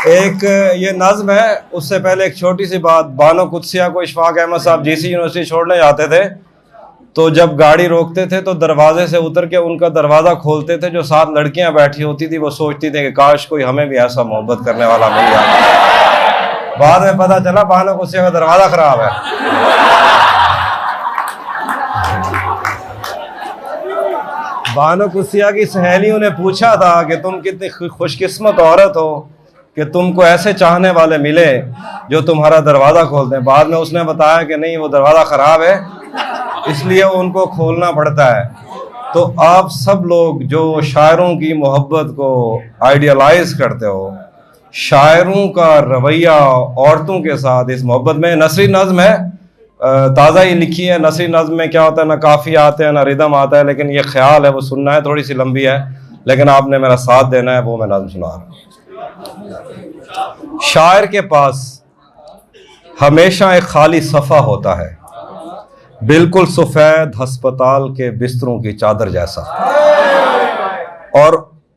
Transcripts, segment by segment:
एक ये नज्म है, उससे पहले एक छोटी सी बात। बानो कुदसिया को इशफाक अहमद साहब जीसी यूनिवर्सिटी छोड़ने जाते थे, तो जब गाड़ी रोकते थे तो दरवाजे से उतर के उनका दरवाज़ा खोलते थे। जो साथ लड़कियां बैठी होती थी वो सोचती थी कि काश कोई हमें भी ऐसा मोहब्बत करने वाला मिल जाए। बाद में पता चला बानो कुदसिया का दरवाज़ा खराब है। बानो कुदसिया की सहेलियों ने पूछा था कि तुम कितनी खुशकिस्मत औरत हो कि तुमको ऐसे चाहने वाले मिले जो तुम्हारा दरवाज़ा खोल दें। बाद में उसने बताया कि नहीं, वो दरवाज़ा ख़राब है, इसलिए उनको खोलना पड़ता है। तो आप सब लोग जो शायरों की मोहब्बत को आइडियलाइज करते हो, शायरों का रवैया औरतों के साथ इस मोहब्बत में, नसरी नज़्म है, ताज़ा ही लिखी है। नसरी नज़्म में क्या होता है, ना काफ़ी आते हैं ना रिदम आता है, लेकिन ये ख्याल है वो सुनना है। थोड़ी सी लंबी है लेकिन आपने मेरा साथ देना है, वो मैं नज़्म सुना रहा हूँ। शायर के पास हमेशा एक खाली सफ़ा होता है, बिल्कुल सफ़ेद हस्पताल के बिस्तरों की चादर जैसा,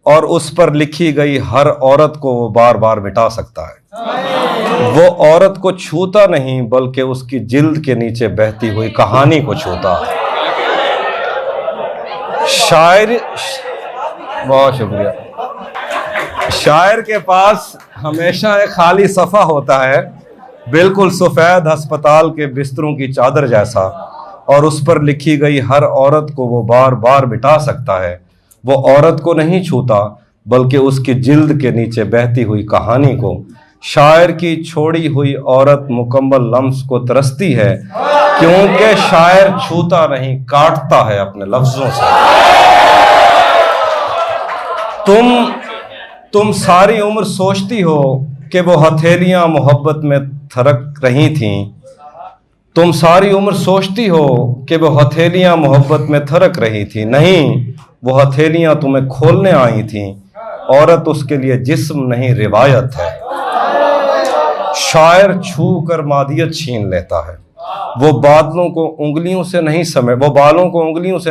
और उस पर लिखी गई हर औरत को वो बार बार मिटा सकता है। वो औरत को छूता नहीं बल्कि उसकी जिल्द के नीचे बहती हुई कहानी को छूता है। शायर, बहुत शुक्रिया। शायर के पास हमेशा एक खाली सफ़ा होता है, बिल्कुल सफ़ेद हस्पताल के बिस्तरों की चादर जैसा, और उस पर लिखी गई हर औरत को वो बार बार मिटा सकता है। वो औरत को नहीं छूता बल्कि उसकी जिल्द के नीचे बहती हुई कहानी को। शायर की छोड़ी हुई औरत मुकम्मल लम्स को तरसती है, क्योंकि शायर छूता नहीं, काटता है अपने लफ्जों से। तुम सारी उम्र सोचती हो कि वो हथेलियां मोहब्बत में थरक रही थीं। तुम सारी उम्र सोचती हो कि वो हथेलियां मोहब्बत में थरक रही थी। नहीं, वो हथेलियां तुम्हें खोलने आई थीं। औरत उसके लिए जिस्म नहीं, रिवायत है। शायर छू कर मादियत छीन लेता है। वो बालों को उंगलियों से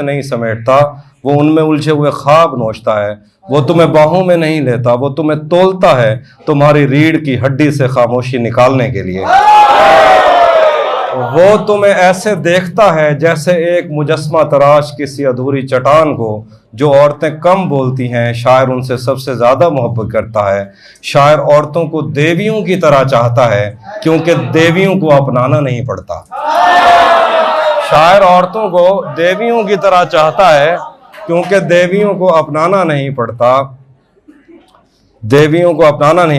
नहीं समेटता, वो उनमें उलझे हुए ख्वाब नोचता है। वो तुम्हें बाहों में नहीं लेता, वो तुम्हें तोलता है तुम्हारी रीढ़ की हड्डी से खामोशी निकालने के लिए। वो तुम्हें ऐसे देखता है जैसे एक मुजस्मा तराश किसी अधूरी चट्टान को। जो औरतें कम बोलती हैं, शायर उनसे सबसे ज़्यादा मोहब्बत करता है। शायर औरतों को देवियों की तरह चाहता है, क्योंकि देवियों को अपनाना नहीं पड़ता। शायर औरतों को देवियों की तरह चाहता है, क्योंकि देवियों को अपनाना नहीं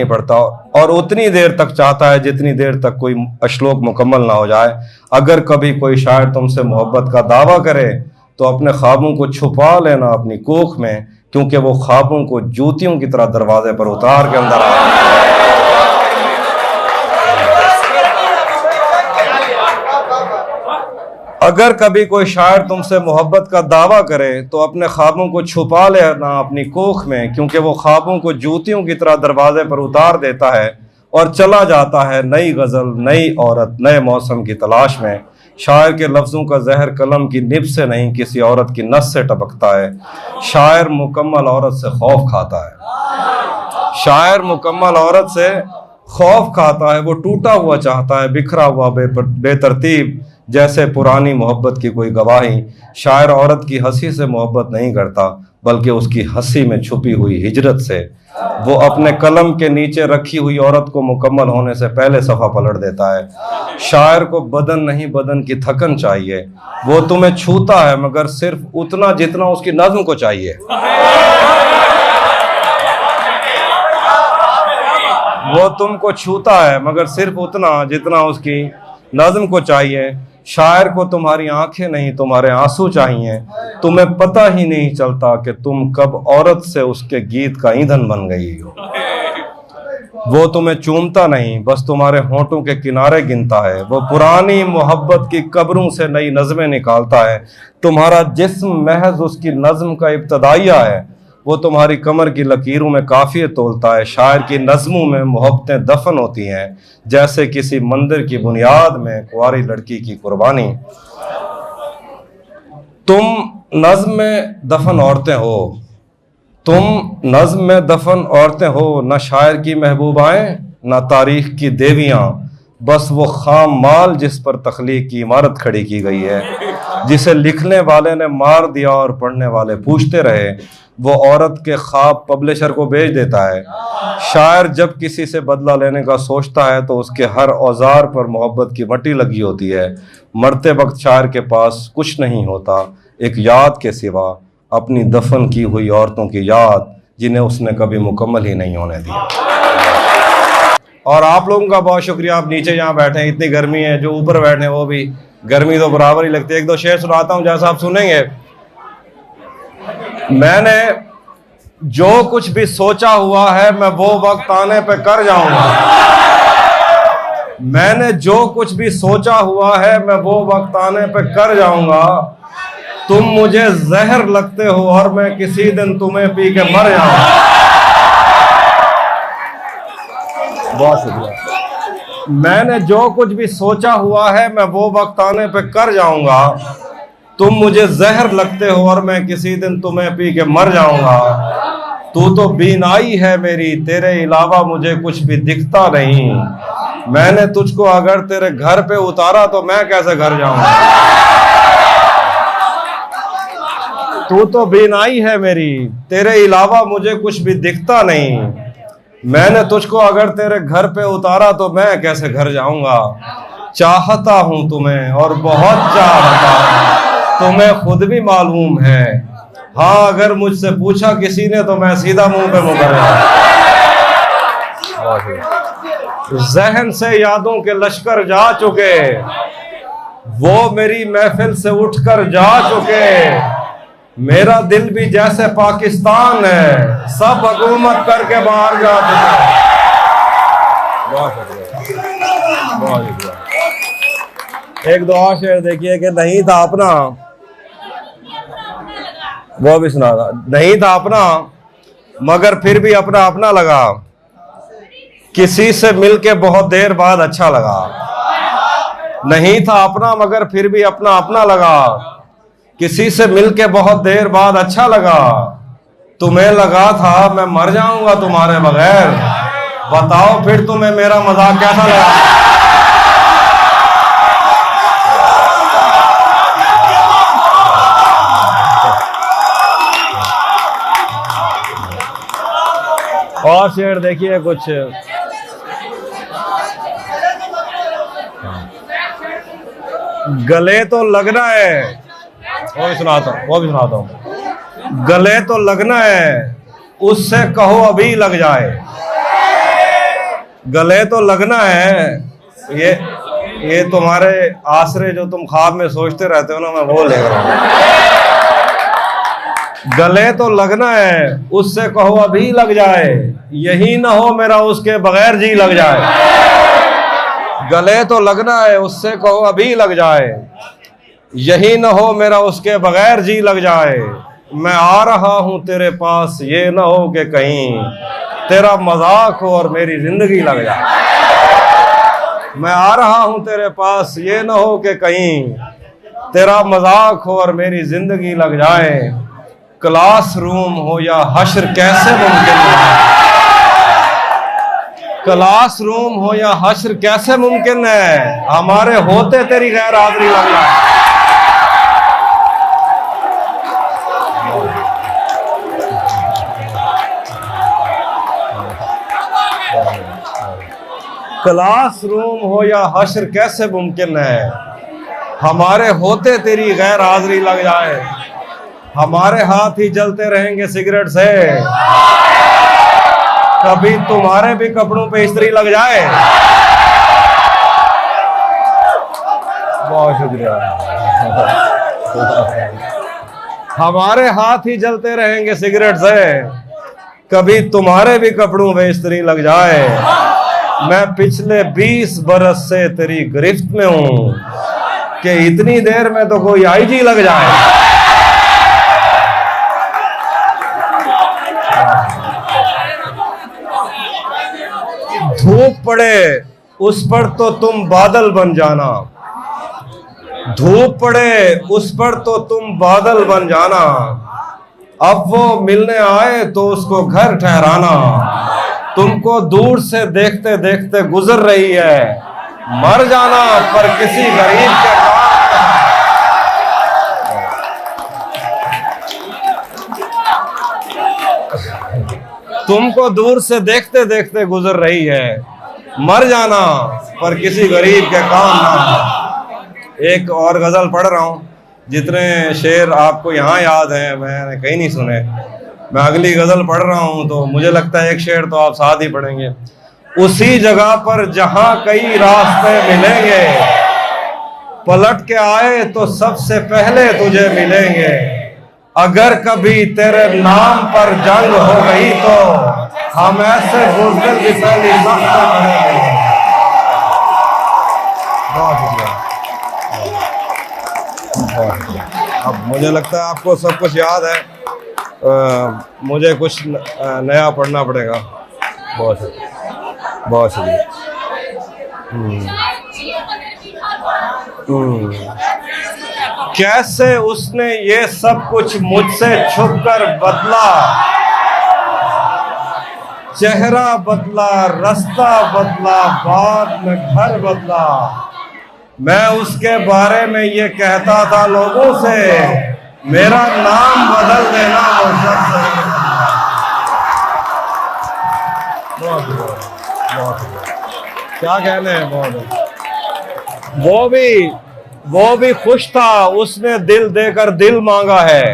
पड़ता, और उतनी देर तक चाहता है जितनी देर तक कोई श्लोक मुकम्मल ना हो जाए। अगर कभी कोई शायर तुमसे मोहब्बत का दावा करे तो अपने ख्वाबों को छुपा लेना अपनी कोख में, क्योंकि वो ख्वाबों को जूतियों की तरह दरवाजे पर उतार के अंदर आ। अगर कभी कोई शायर तुमसे मोहब्बत का दावा करे तो अपने ख्वाबों को छुपा लेना अपनी कोख में, क्योंकि वो ख्वाबों को जूतियों की तरह दरवाजे पर उतार देता है और चला जाता है नई गज़ल, नई औरत, नए मौसम की तलाश में। शायर के लफ्ज़ों का जहर कलम की निब से नहीं, किसी औरत की नस से टपकता है। शायर मुकम्मल औरत से खौफ खाता है। शायर मुकम्मल औरत से खौफ खाता है। वो टूटा हुआ चाहता है, बिखरा हुआ, बेतरतीब, जैसे पुरानी मोहब्बत की कोई गवाही। शायर औरत की हंसी से मोहब्बत नहीं करता बल्कि उसकी हंसी में छुपी हुई हिजरत से। वो अपने कलम के नीचे रखी हुई औरत को मुकम्मल होने से पहले सफ़ा पलट देता है। शायर को बदन नहीं, बदन की थकन चाहिए। वो तुम्हें छूता है मगर सिर्फ उतना जितना उसकी नज़्म को चाहिए। वो तुमको छूता है मगर सिर्फ उतना जितना उसकी नज़्म को चाहिए। शायर को तुम्हारी आंखें नहीं, तुम्हारे आंसू चाहिए। तुम्हें पता ही नहीं चलता कि तुम कब औरत से उसके गीत का ईंधन बन गई हो। वो तुम्हें चूमता नहीं, बस तुम्हारे होंठों के किनारे गिनता है। वो पुरानी मोहब्बत की कब्रों से नई नज़में निकालता है। तुम्हारा जिस्म महज उसकी नज़्म का इब्तदाइया है। वो तुम्हारी कमर की लकीरों में काफ़िए तोलता है। शायर की नज़मों में मोहब्बतें दफन होती हैं, जैसे किसी मंदिर की बुनियाद में कुंवारी लड़की की कुर्बानी। तुम नज़्म में दफन औरतें हो, तुम नज़्म में दफन औरतें हो, न शायर की महबूबाएं न तारीख की देवियाँ, बस वो खाम माल जिस पर तख्लीक की इमारत खड़ी की गई है, जिसे लिखने वाले ने मार दिया और पढ़ने वाले पूछते रहे। वो औरत के ख्वाब पब्लिशर को बेच देता है। शायर जब किसी से बदला लेने का सोचता है तो उसके हर औजार पर मोहब्बत की मट्टी लगी होती है। मरते वक्त शायर के पास कुछ नहीं होता एक याद के सिवा अपनी दफन की हुई औरतों की याद, जिन्हें उसने कभी मुकम्मल ही नहीं होने दिया। और आप लोगों का बहुत शुक्रिया, आप नीचे यहाँ बैठे हैं, इतनी गर्मी है, जो ऊपर बैठे हैं वो भी गर्मी तो बराबर ही लगती है। एक दो शेर सुनाता हूँ जैसा आप सुनेंगे। मैंने जो कुछ भी सोचा हुआ है मैं वो वक्त आने पे कर जाऊंगा। मैंने जो कुछ भी सोचा हुआ है मैं वो वक्त आने पे कर जाऊंगा। तुम मुझे जहर लगते हो और मैं किसी दिन तुम्हें पी के मर जाऊंगा। बहुत शुक्रिया। मैंने जो कुछ भी सोचा हुआ है मैं वो वक्त आने पे कर जाऊंगा। तुम मुझे जहर लगते हो और मैं किसी दिन तुम्हें पी के मर जाऊंगा। तू तो बीनाई है मेरी, तेरे अलावा मुझे कुछ भी दिखता नहीं। मैंने तुझको अगर तेरे घर पे उतारा तो मैं कैसे घर जाऊंगा। तू तो बीनाई है मेरी, तेरे अलावा मुझे कुछ भी दिखता नहीं। मैंने तुझको अगर तेरे घर पे उतारा तो मैं कैसे घर जाऊंगा। चाहता हूं तुम्हें और बहुत चाहता हूं, तुम्हें खुद भी मालूम है। हाँ, अगर मुझसे पूछा किसी ने तो मैं सीधा मुंह पे मुकर जहन से यादों के लश्कर जा चुके, वो मेरी महफिल से उठकर जा चुके। मेरा दिल भी जैसे पाकिस्तान है, सब हुकूमत करके बाहर जा चुके। बहुत शुक्रिया, बहुत शुक्रिया। एक दो और शेर देखिए कि नहीं था अपना, वो भी सुना था। नहीं था अपना मगर फिर भी अपना अपना लगा, किसी से मिलके बहुत देर बाद अच्छा लगा। नहीं था अपना मगर फिर भी अपना अपना लगा, किसी से मिलके बहुत देर बाद अच्छा लगा। तुम्हें लगा था मैं मर जाऊंगा तुम्हारे बगैर, बताओ फिर तुम्हें मेरा मजाक कैसा लगा। और शेर देखिए कुछ। गले तो लगना है, वो भी सुनाता हूँ। गले तो लगना है, उससे कहो अभी लग जाए। गले तो लगना है, ये तुम्हारे आसरे जो तुम ख्वाब में सोचते रहते हो ना, मैं वो ले रहा हूँ। गले तो लगना है, उससे कहो अभी लग जाए। यही ना हो मेरा उसके बगैर जी लग जाए। गले तो लगना है, उससे कहो अभी लग जाए। यही ना हो मेरा उसके बगैर जी लग जाए। मैं आ रहा हूं तेरे पास, ये ना हो कि कहीं तेरा मजाक हो और मेरी जिंदगी लग जाए। मैं आ रहा हूं तेरे पास, ये ना हो कि कहीं तेरा मजाक हो और मेरी जिंदगी लग जाए। क्लासरूम हो या हश्र कैसे मुमकिन है, क्लासरूम हो या हश्र कैसे मुमकिन है, हमारे होते तेरी गैर हाजिरी लग जाए। क्लासरूम हो या हश्र कैसे मुमकिन है, हमारे होते तेरी गैर हाजिरी लग जाए। हमारे हाथ ही जलते रहेंगे सिगरेट से, कभी तुम्हारे भी कपड़ों पे इस्त्री लग जाए। बहुत शुक्रिया। हमारे हाथ ही जलते रहेंगे सिगरेट से, कभी तुम्हारे भी कपड़ों पे इस्त्री लग जाए। मैं पिछले 20 बरस से तेरी गिरफ्त में हूं कि इतनी देर में तो कोई आईजी लग जाए। धूप पड़े उस पर तो तुम बादल बन जाना, धूप पड़े उस पर तो तुम बादल बन जाना। अब वो मिलने आए तो उसको घर ठहराना, तुमको दूर से देखते देखते गुजर रही है, मर जाना पर किसी गरीब के काम। तुमको दूर से देखते देखते गुजर रही है, मर जाना पर किसी गरीब के काम ना। एक और गजल पढ़ रहा हूँ, जितने शेर आपको यहाँ याद हैं मैंने कहीं नहीं सुने। मैं अगली गजल पढ़ रहा हूँ तो मुझे लगता है एक शेर तो आप साथ ही पढ़ेंगे। उसी जगह पर जहां कई रास्ते मिलेंगे, पलट के आए तो सबसे पहले तुझे मिलेंगे। अगर कभी तेरे नाम पर जंग हो गई तो हम ऐसे बुज़दिल की पहली सख्त करेंगे। बहुत शुक्रिया। अब मुझे लगता है आपको सब कुछ याद है, मुझे कुछ नया पढ़ना पड़ेगा। बहुत शुक्रिया, बहुत शुक्रिया। कैसे उसने ये सब कुछ मुझसे छुपकर बदला, चेहरा बदला, रास्ता बदला, बाद में घर बदला। मैं उसके बारे में ये कहता था लोगों से, मेरा नाम बदल देना वो सब। क्या कहने हैं, बहुत। वो भी खुश था, उसने दिल देकर दिल मांगा है।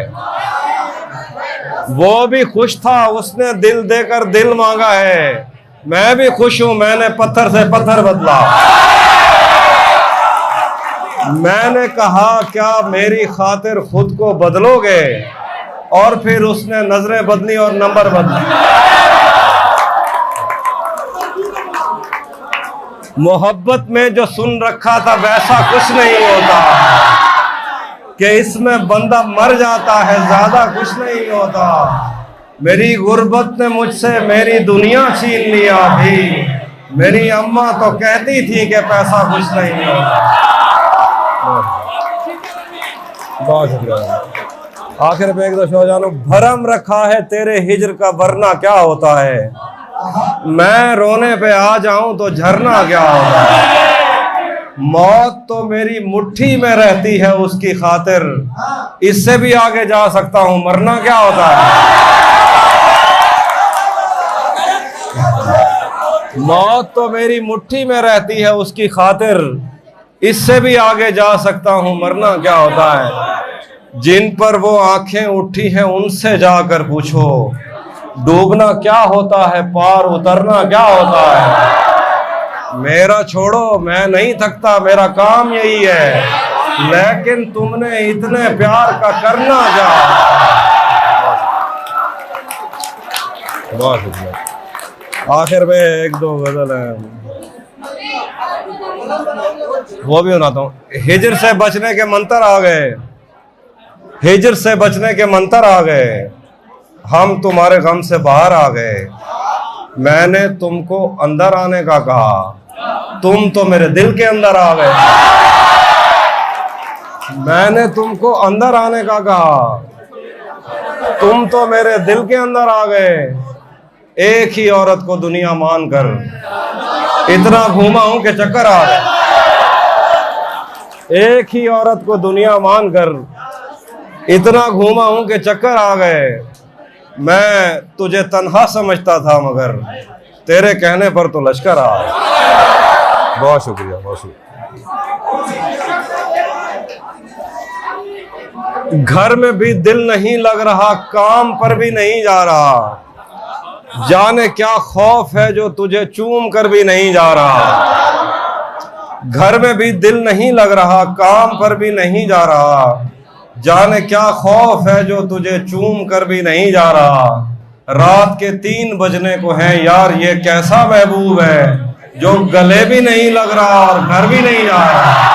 वो भी खुश था, उसने दिल देकर दिल मांगा है। मैं भी खुश हूं, मैंने पत्थर से पत्थर बदला। मैंने कहा क्या मेरी खातिर खुद को बदलोगे, और फिर उसने नजरें बदली और नंबर बदले। मोहब्बत में जो सुन रखा था वैसा कुछ नहीं होता, कि इसमें बंदा मर जाता है, ज्यादा कुछ नहीं होता। मेरी गुर्बत ने मुझसे मेरी दुनिया छीन लिया भी, मेरी अम्मा तो कहती थी कि पैसा कुछ नहीं होता। बहुत शुक्रिया। आखिर में एक दो शो जानू, भरम रखा है तेरे हिजर का वरना क्या होता है, मैं रोने पे आ जाऊं तो झरना क्या होता है। मौत तो मेरी मुट्ठी में रहती है उसकी खातिर, इससे भी आगे जा सकता हूं, मरना क्या होता है। मौत तो मेरी मुट्ठी में रहती है उसकी खातिर, इससे भी आगे जा सकता हूं, मरना क्या होता है। जिन पर वो आंखें उठी हैं उनसे जाकर पूछो, डूबना क्या होता है, पार उतरना क्या होता है। मेरा छोड़ो, मैं नहीं थकता, मेरा काम यही है, लेकिन तुमने इतने प्यार का करना क्या। बहुत शुक्रिया। आखिर में एक दो गजल है, वो भी सुनाता हूँ। हिजर से बचने के मंत्र आ गए, हिजर से बचने के मंत्र आ गए, हम तुम्हारे गम से बाहर आ गए। मैंने तुमको अंदर आने का कहा, तुम तो मेरे दिल के अंदर आ गए। मैंने तुमको अंदर आने का कहा, तुम तो मेरे दिल के अंदर आ गए। एक ही औरत को दुनिया मानकर इतना घूमा हूं कि चक्कर आ गए। एक ही औरत को दुनिया मानकर इतना घूमा हूं कि चक्कर आ गए। मैं तुझे तन्हा समझता था मगर तेरे कहने पर तो लश्कर आ। बहुत शुक्रिया, बहुत शुक्रिया। घर में भी दिल नहीं लग रहा, काम पर भी नहीं जा रहा, जाने क्या खौफ है जो तुझे चूम कर भी नहीं जा रहा। घर में भी दिल नहीं लग रहा, काम पर भी नहीं जा रहा, जाने क्या खौफ है जो तुझे चूम कर भी नहीं जा रहा। रात के 3 बजने को है यार, ये कैसा महबूब है जो गले भी नहीं लग रहा और घर भी नहीं जा रहा।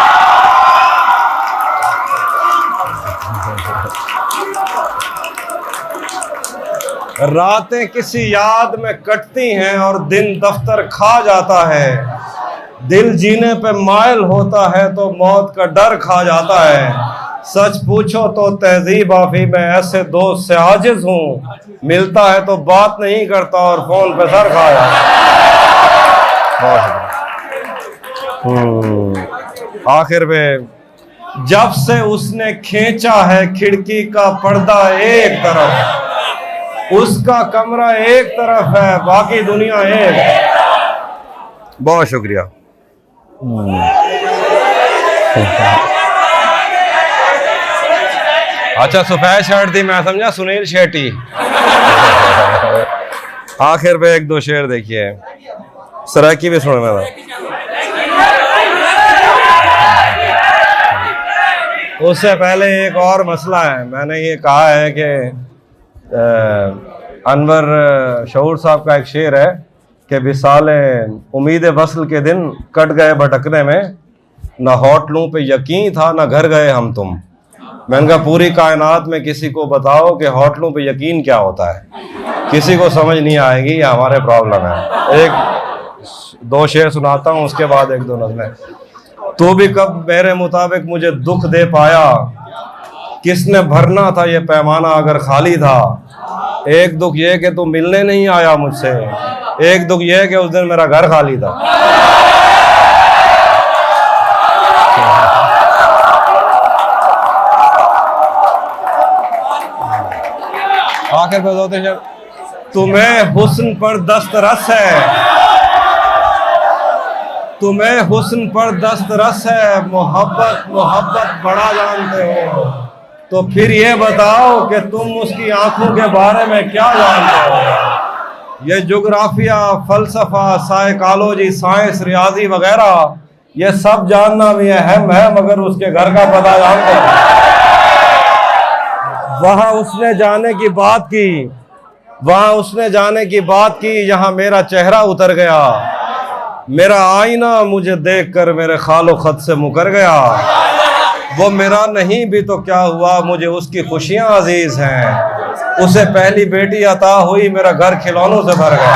रातें किसी याद में कटती हैं और दिन दफ्तर खा जाता है। दिल जीने पे मायल होता है तो मौत का डर खा जाता है। सच पूछो तो तहजीब आफी में ऐसे दोस्त से आजिज हूँ, मिलता है तो बात नहीं करता और फोन पे सर खाया। आखिर में जब से उसने खींचा है खिड़की का पर्दा एक तरफ, उसका कमरा एक तरफ है, बाकी दुनिया एक। बहुत शुक्रिया। अच्छा, सफेद शर्ट थी, मैं समझा सुनील शेट्टी। आखिर पे एक दो शेर देखिए, सराकी भी सुनना था। उससे पहले एक और मसला है। मैंने ये कहा है कि अनवर शऊर साहब का एक शेर है कि विसाल उम्मीद वसल के दिन कट गए भटकने में, ना होटलों पे यकीन था ना घर गए हम तुम। मैंने कहा पूरी कायनात में किसी को बताओ कि होटलों पे यकीन क्या होता है, किसी को समझ नहीं आएगी, ये हमारे प्रॉब्लम है। एक दो शेर सुनाता हूँ, उसके बाद एक दो नज़में। तू भी कब मेरे मुताबिक मुझे दुख दे पाया, किसने भरना था ये पैमाना अगर खाली था। एक दुख ये कि तू मिलने नहीं आया मुझसे, एक दुख ये कि उस दिन मेरा घर खाली था। आखिर पे होते हैं, तुम्हें हुस्न पर दस्तरस है, तुम्हें हुस्न पर दस्तरस है, मोहब्बत मोहब्बत बड़ा जानते हो, तो फिर ये बताओ कि तुम उसकी आंखों के बारे में क्या जानते हो। ये जोग्राफिया, फलसफा, साइकोलॉजी, साइंस, रियाजी वगैरह ये सब जानना भी अहम है, मगर उसके घर का पता जानते हो। वहां उसने जाने की बात की, वहां उसने जाने की बात की जहां मेरा चेहरा उतर गया, मेरा आईना मुझे देखकर मेरे खालो खत से मुकर गया। वो मेरा नहीं भी तो क्या हुआ, मुझे उसकी खुशियां अजीज हैं। उसे पहली बेटी अता हुई, मेरा घर खिलौनों से भर गया।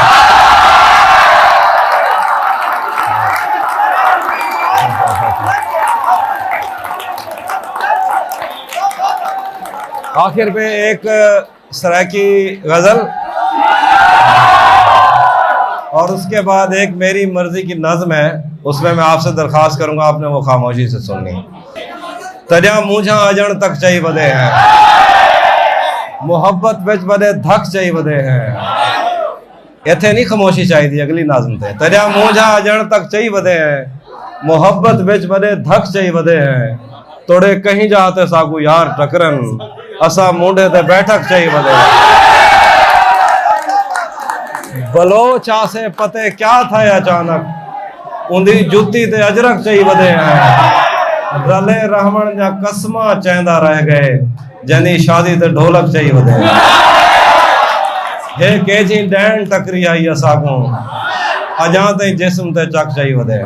आखिर पे एक सराकी गजल और उसके बाद एक मेरी मर्जी की नज़्म है, उसमें मैं आपसे दरख्वास्त करूंगा आपने वो खामोशी से सुननी। तजा मुझा अजण तक चाहिए बदे हैं, मोहब्बत बिच बदे धक चाहिए बदे हैं। इथे नहीं खामोशी चाहिए, अगली नज़्म थे। तजा मुझा अजण तक चाहिए बदे हैं, मोहब्बत बिच बदे धक चाहिए बदे हैं। तोड़े कहीं जाते सागू यार टकरन, असा मुंडे ते बैठक चाहिए बदे। बलोचा से पते क्या था अचानक, उंदी जुती ते अजरक चाहिए बदे हैं। रले रहमन जा कसमा चेंदा रह गए, जनी शादी ते ढोलक चाहिए बदे। हे केजी डैन टकरी आई असागू, अजा ते जिस्म ते चक चाहिए बदे।